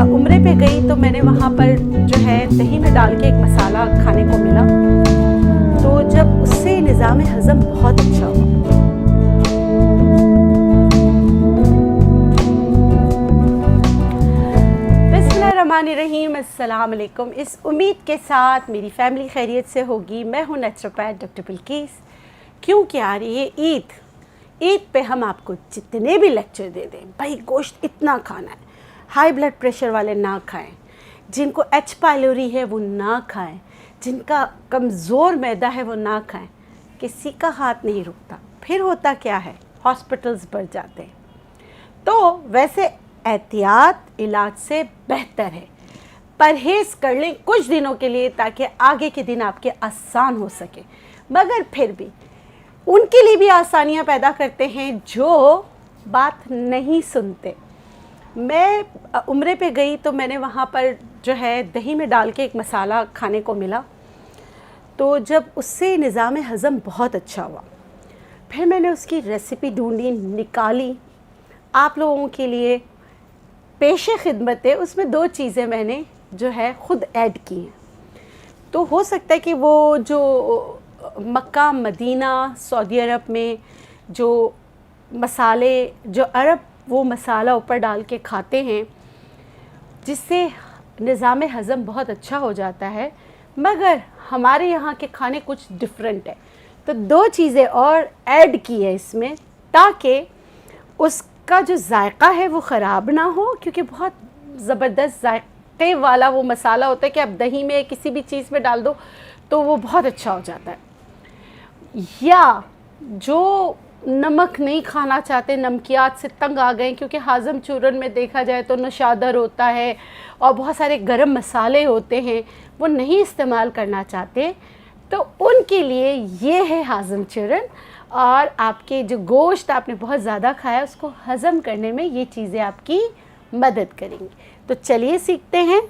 उम्रे पे गई तो मैंने वहाँ पर जो है दही में डाल के एक मसाला खाने को मिला, तो जब उससे निज़ाम हज़म बहुत अच्छा हुआ। बिस्मिल्लाहिर्रहमानिर्रहीम, अस्सलाम वालेकुम। इस उम्मीद के साथ मेरी फैमिली खैरियत से होगी। मैं हूँ नेचुरोपैथ डॉक्टर बिल्किस। क्योंकि यार ये ईद पे हम आपको जितने भी लेक्चर दे दें, भाई गोश्त इतना खाना है, हाई ब्लड प्रेशर वाले ना खाएं, जिनको एच पाइलोरी है वो ना खाएं, जिनका कमज़ोर मैदा है वो ना खाएं, किसी का हाथ नहीं रुकता। फिर होता क्या है, हॉस्पिटल्स बढ़ जाते हैं। तो वैसे एहतियात इलाज से बेहतर है, परहेज़ कर लें कुछ दिनों के लिए ताकि आगे के दिन आपके आसान हो सके। मगर फिर भी उनके लिए भी आसानियां पैदा करते हैं जो बात नहीं सुनते। मैं उम्रे पे गई तो मैंने वहाँ पर जो है दही में डाल के एक मसाला खाने को मिला, तो जब उससे निज़ाम हज़म बहुत अच्छा हुआ। फिर मैंने उसकी रेसिपी ढूंढी, निकाली, आप लोगों के लिए पेशे खिदमत है। उसमें 2 चीज़ें मैंने जो है ख़ुद ऐड की हैं। तो हो सकता है कि वो जो मक्का, मदीना, सऊदी अरब में जो मसाले, जो अरब वो मसाला ऊपर डाल के खाते हैं जिससे निज़ाम हज़म बहुत अच्छा हो जाता है, मगर हमारे यहाँ के खाने कुछ डिफरेंट है। तो 2 चीज़ें और ऐड की है इसमें ताकि उसका जो जायका है वो ख़राब ना हो, क्योंकि बहुत ज़बरदस्त जायके वाला वो मसाला होता है कि आप दही में किसी भी चीज़ में डाल दो तो वो बहुत अच्छा हो जाता है। या जो नमक नहीं खाना चाहते, नमकियात से तंग आ गए, क्योंकि हाज़म चूरन में देखा जाए तो नशादर होता है और बहुत सारे गरम मसाले होते हैं, वो नहीं इस्तेमाल करना चाहते, तो उनके लिए ये है हाज़म चूरन। और आपके जो गोश्त आपने बहुत ज़्यादा खाया उसको हज़म करने में ये चीज़ें आपकी मदद करेंगी। तो चलिए सीखते हैं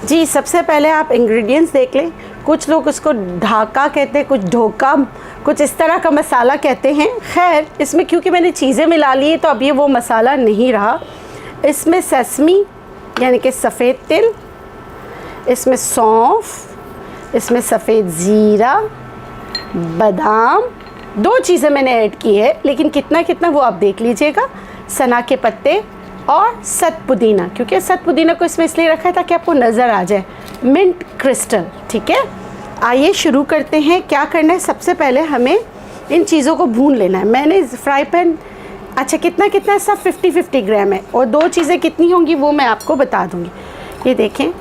जी। सबसे पहले आप इंग्रेडिएंट्स देख लें। कुछ लोग उसको ढाका कहते हैं, कुछ ढोका, कुछ इस तरह का मसाला कहते हैं। खैर, इसमें क्योंकि मैंने चीज़ें मिला ली तो अब ये वो मसाला नहीं रहा। इसमें सेसमी यानी कि सफ़ेद तिल, इसमें सौंफ, इसमें सफ़ेद ज़ीरा, बादाम, 2 चीज़ें मैंने ऐड की है, लेकिन कितना कितना वो आप देख लीजिएगा। सना के पत्ते और सत पुदीना, क्योंकि सत पुदीना को इसमें इसलिए रखा है ताकि आपको नज़र आ जाए। मिंट क्रिस्टल, ठीक है। आइए शुरू करते हैं। क्या करना है, सबसे पहले हमें इन चीज़ों को भून लेना है। मैंने फ्राई पैन, अच्छा कितना कितना है, सब 50-50 ग्राम है, और 2 चीज़ें कितनी होंगी वो मैं आपको बता दूँगी। ये देखें,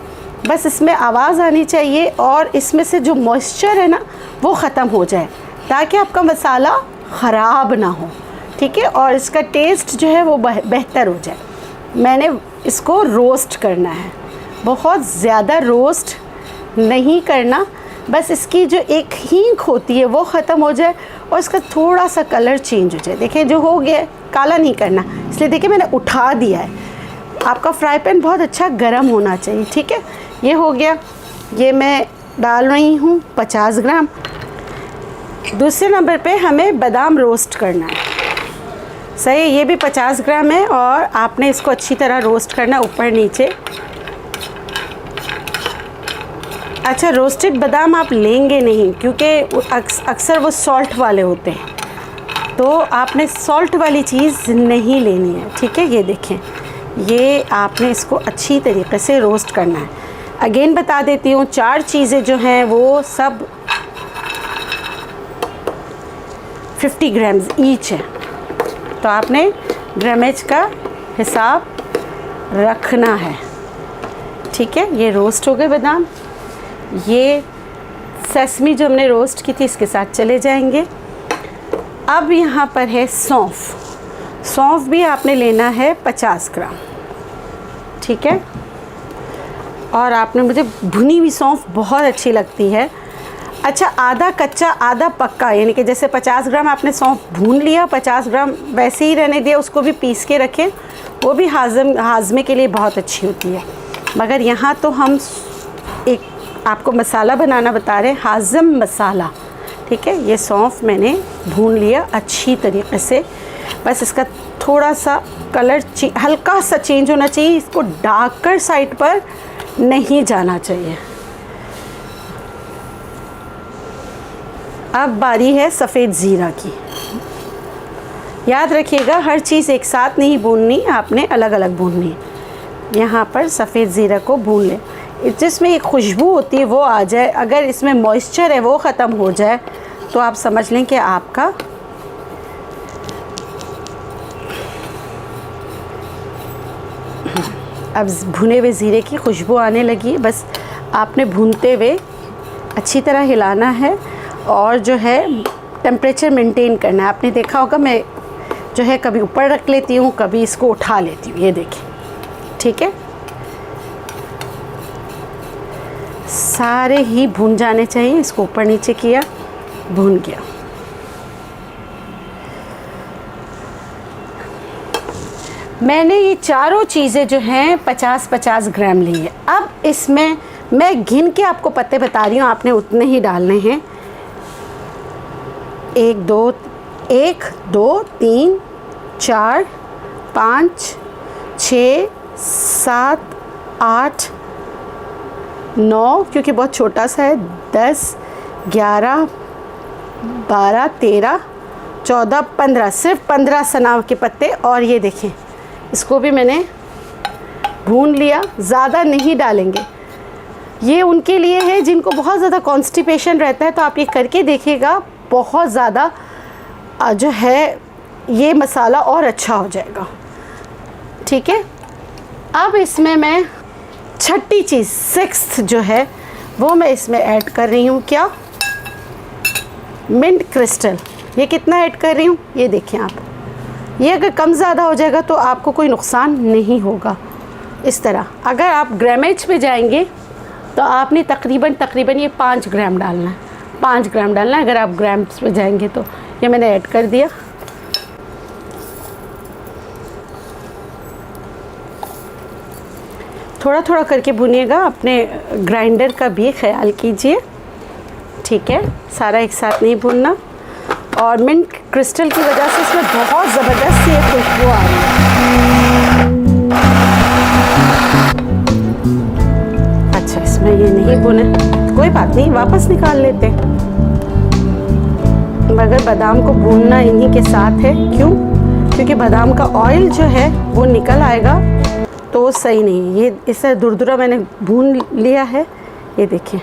बस इसमें आवाज़ आनी चाहिए और इसमें से जो मॉइस्चर है ना वो ख़त्म हो जाए ताकि आपका मसाला ख़राब ना हो, ठीक है, और इसका टेस्ट जो है वो बेहतर हो जाए। मैंने इसको रोस्ट करना है, बहुत ज़्यादा रोस्ट नहीं करना, बस इसकी जो एक हींग होती है वो ख़त्म हो जाए और इसका थोड़ा सा कलर चेंज हो जाए। देखिए जो हो गया, काला नहीं करना, इसलिए देखिए मैंने उठा दिया है। आपका फ्राई पैन बहुत अच्छा गर्म होना चाहिए, ठीक है। ये हो गया, ये मैं डाल रही हूँ 50 ग्राम। दूसरे नंबर पे हमें बादाम रोस्ट करना है, सही, ये भी 50 ग्राम है और आपने इसको अच्छी तरह रोस्ट करना है ऊपर नीचे। अच्छा, रोस्टेड बादाम आप लेंगे नहीं क्योंकि अक्सर वो सॉल्ट वाले होते हैं, तो आपने सॉल्ट वाली चीज़ नहीं लेनी है, ठीक है। ये देखें, ये आपने इसको अच्छी तरीके से रोस्ट करना है। अगेन बता देती हूँ, 4 चीज़ें जो हैं वो सब 50 ग्राम्स ईच है, तो आपने ग्रामेज का हिसाब रखना है, ठीक है। ये रोस्ट हो गए बादाम, ये सेसमी जो हमने रोस्ट की थी इसके साथ चले जाएंगे। अब यहाँ पर है सौंफ। सौंफ भी आपने लेना है 50 ग्राम, ठीक है। और आपने, मुझे भुनी हुई सौंफ बहुत अच्छी लगती है। अच्छा, आधा कच्चा आधा पक्का, यानी कि जैसे 50 ग्राम आपने सौंफ भून लिया, 50 ग्राम वैसे ही रहने दिया, उसको भी पीस के रखें, वो भी हाजमे के लिए बहुत अच्छी होती है। मगर यहाँ तो हम एक आपको मसाला बनाना बता रहे हैं, हाज़म मसाला, ठीक है। ये सौंफ मैंने भून लिया अच्छी तरीके से। बस इसका थोड़ा सा कलर हल्का सा चेंज होना चाहिए, इसको डार्कर साइड पर नहीं जाना चाहिए। अब बारी है सफ़ेद ज़ीरा की। याद रखिएगा हर चीज़ एक साथ नहीं भूननी, आपने अलग अलग भूननी है। यहाँ पर सफ़ेद ज़ीरा को भून लें, जिसमें एक खुशबू होती है वो आ जाए। अगर इसमें मॉइस्चर है वो ख़त्म हो जाए तो आप समझ लें कि आपका अब भुने हुए ज़ीरे की खुशबू आने लगी। बस आपने भूनते हुए अच्छी तरह हिलाना है और जो है टेम्परेचर मेंटेन करना है। आपने देखा होगा मैं जो है कभी ऊपर रख लेती हूँ, कभी इसको उठा लेती हूँ, ये देखिए, ठीक है। सारे ही भून जाने चाहिए, इसको ऊपर नीचे किया, भून गया। मैंने ये चारों चीज़ें जो हैं 50-50 ग्राम ली है। अब इसमें मैं गिन के आपको पत्ते बता रही हूँ, आपने उतने ही डालने हैं। 1 2 3 4 5 6 7 8 9, क्योंकि बहुत छोटा सा है, 10 11 12 13 14 15, सिर्फ 15 सनाव के पत्ते। और ये देखें, इसको भी मैंने भून लिया, ज़्यादा नहीं डालेंगे। ये उनके लिए है जिनको बहुत ज़्यादा कॉन्स्टिपेशन रहता है, तो आप ये करके देखिएगा, बहुत ज़्यादा जो है ये मसाला और अच्छा हो जाएगा, ठीक है। अब इसमें मैं छठी चीज़, 6th जो है वो मैं इसमें ऐड कर रही हूँ। क्या? Mint crystal. ये कितना ऐड कर रही हूँ ये देखें आप। ये अगर कम ज़्यादा हो जाएगा तो आपको कोई नुकसान नहीं होगा। इस तरह अगर आप ग्रामेज पे जाएंगे तो आपने तकरीबन ये 5 ग्राम डालना है, 5 ग्राम डालना है अगर आप ग्राम्स पे जाएंगे तो। ये मैंने ऐड कर दिया। थोड़ा थोड़ा करके भुनिएगा, अपने ग्राइंडर का भी ख्याल कीजिए, ठीक है। सारा एक साथ नहीं भूनना। और मिंट क्रिस्टल की वजह से इसमें बहुत ज़बरदस्त ये खुशबू आ रही है। अच्छा, इसमें ये नहीं भुने, कोई बात नहीं, वापस निकाल लेते हैं। मगर बादाम को भूनना इन्हीं के साथ है। क्यों? क्योंकि बादाम का ऑयल जो है वो निकल आएगा तो वो सही नहीं। ये इसे दुरदुरा मैंने भून लिया है। ये देखिए,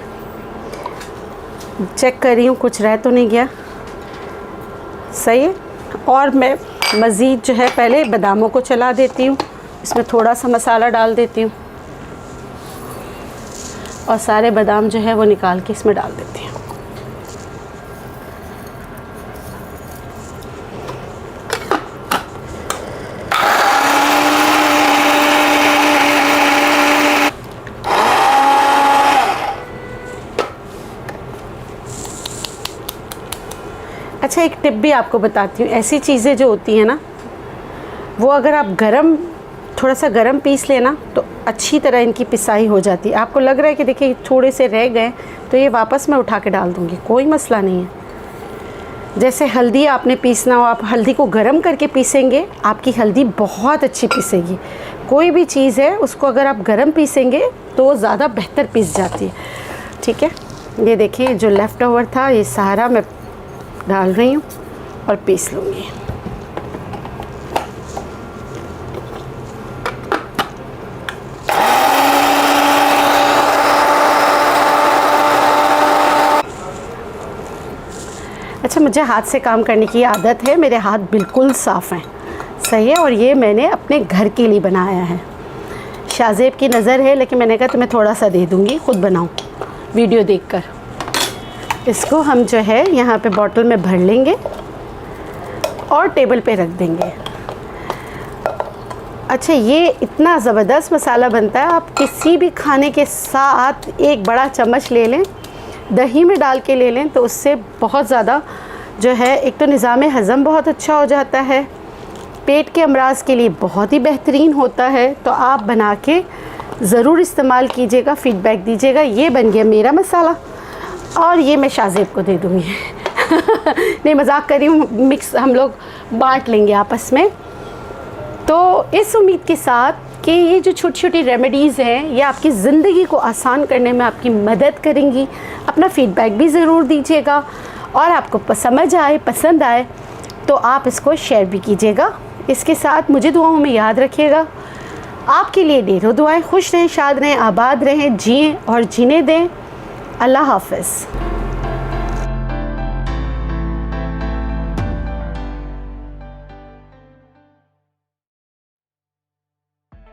चेक कर रही हूँ कुछ रह तो नहीं गया, सही है। और मैं मज़ीद जो है पहले बादामों को चला देती हूँ, इसमें थोड़ा सा मसाला डाल देती हूँ और सारे बादाम जो है वो निकाल के इसमें डाल देती हूँ। अच्छा, एक टिप भी आपको बताती हूँ। ऐसी चीज़ें जो होती हैं ना, वो अगर आप थोड़ा सा गरम पीस लेना तो अच्छी तरह इनकी पिसाई हो जाती है। आपको लग रहा है कि देखिए थोड़े से रह गए तो ये वापस मैं उठा के डाल दूँगी, कोई मसला नहीं है। जैसे हल्दी आपने पीसना हो, आप हल्दी को गरम करके पीसेंगे, आपकी हल्दी बहुत अच्छी पीसेगी। कोई भी चीज़ है उसको अगर आप गरम पीसेंगे तो वो ज़्यादा बेहतर पीस जाती है, ठीक है। ये देखिए जो लेफ़्ट ओवर था ये सारा मैं डाल रही हूँ और पीस लूँगी। अच्छा, मुझे हाथ से काम करने की आदत है, मेरे हाथ बिल्कुल साफ़ हैं, सही है। और ये मैंने अपने घर के लिए बनाया है। शाहज़ेब की नज़र है, लेकिन मैंने कहा तुम्हें थोड़ा सा दे दूँगी, ख़ुद बनाऊँ वीडियो देखकर। इसको हम जो है यहाँ पे बॉटल में भर लेंगे और टेबल पे रख देंगे। अच्छा, ये इतना ज़बरदस्त मसाला बनता है, आप किसी भी खाने के साथ एक बड़ा चम्मच ले लें, दही में डाल के ले लें तो उससे बहुत ज़्यादा जो है, एक तो निज़ाम हज़म बहुत अच्छा हो जाता है, पेट के अमराज के लिए बहुत ही बेहतरीन होता है। तो आप बना के ज़रूर इस्तेमाल कीजिएगा, फ़ीडबैक दीजिएगा। ये बन गया मेरा मसाला और ये मैं शाहज़ेब को दे दूँगी। नहीं, मजाक कर रही हूँ, मिक्स हम लोग बांट लेंगे आपस में। तो इस उम्मीद के साथ कि ये जो छोटी छोटी रेमेडीज़ हैं ये आपकी ज़िंदगी को आसान करने में आपकी मदद करेंगी। अपना फ़ीडबैक भी ज़रूर दीजिएगा और आपको समझ आए, पसंद आए तो आप इसको शेयर भी कीजिएगा। इसके साथ मुझे दुआओं में याद रखिएगा। आपके लिए ढेरों दुआएं। खुश रहें, शाद रहें, आबाद रहें, जिएं और जीने दें। अल्लाह हाफ़िज़।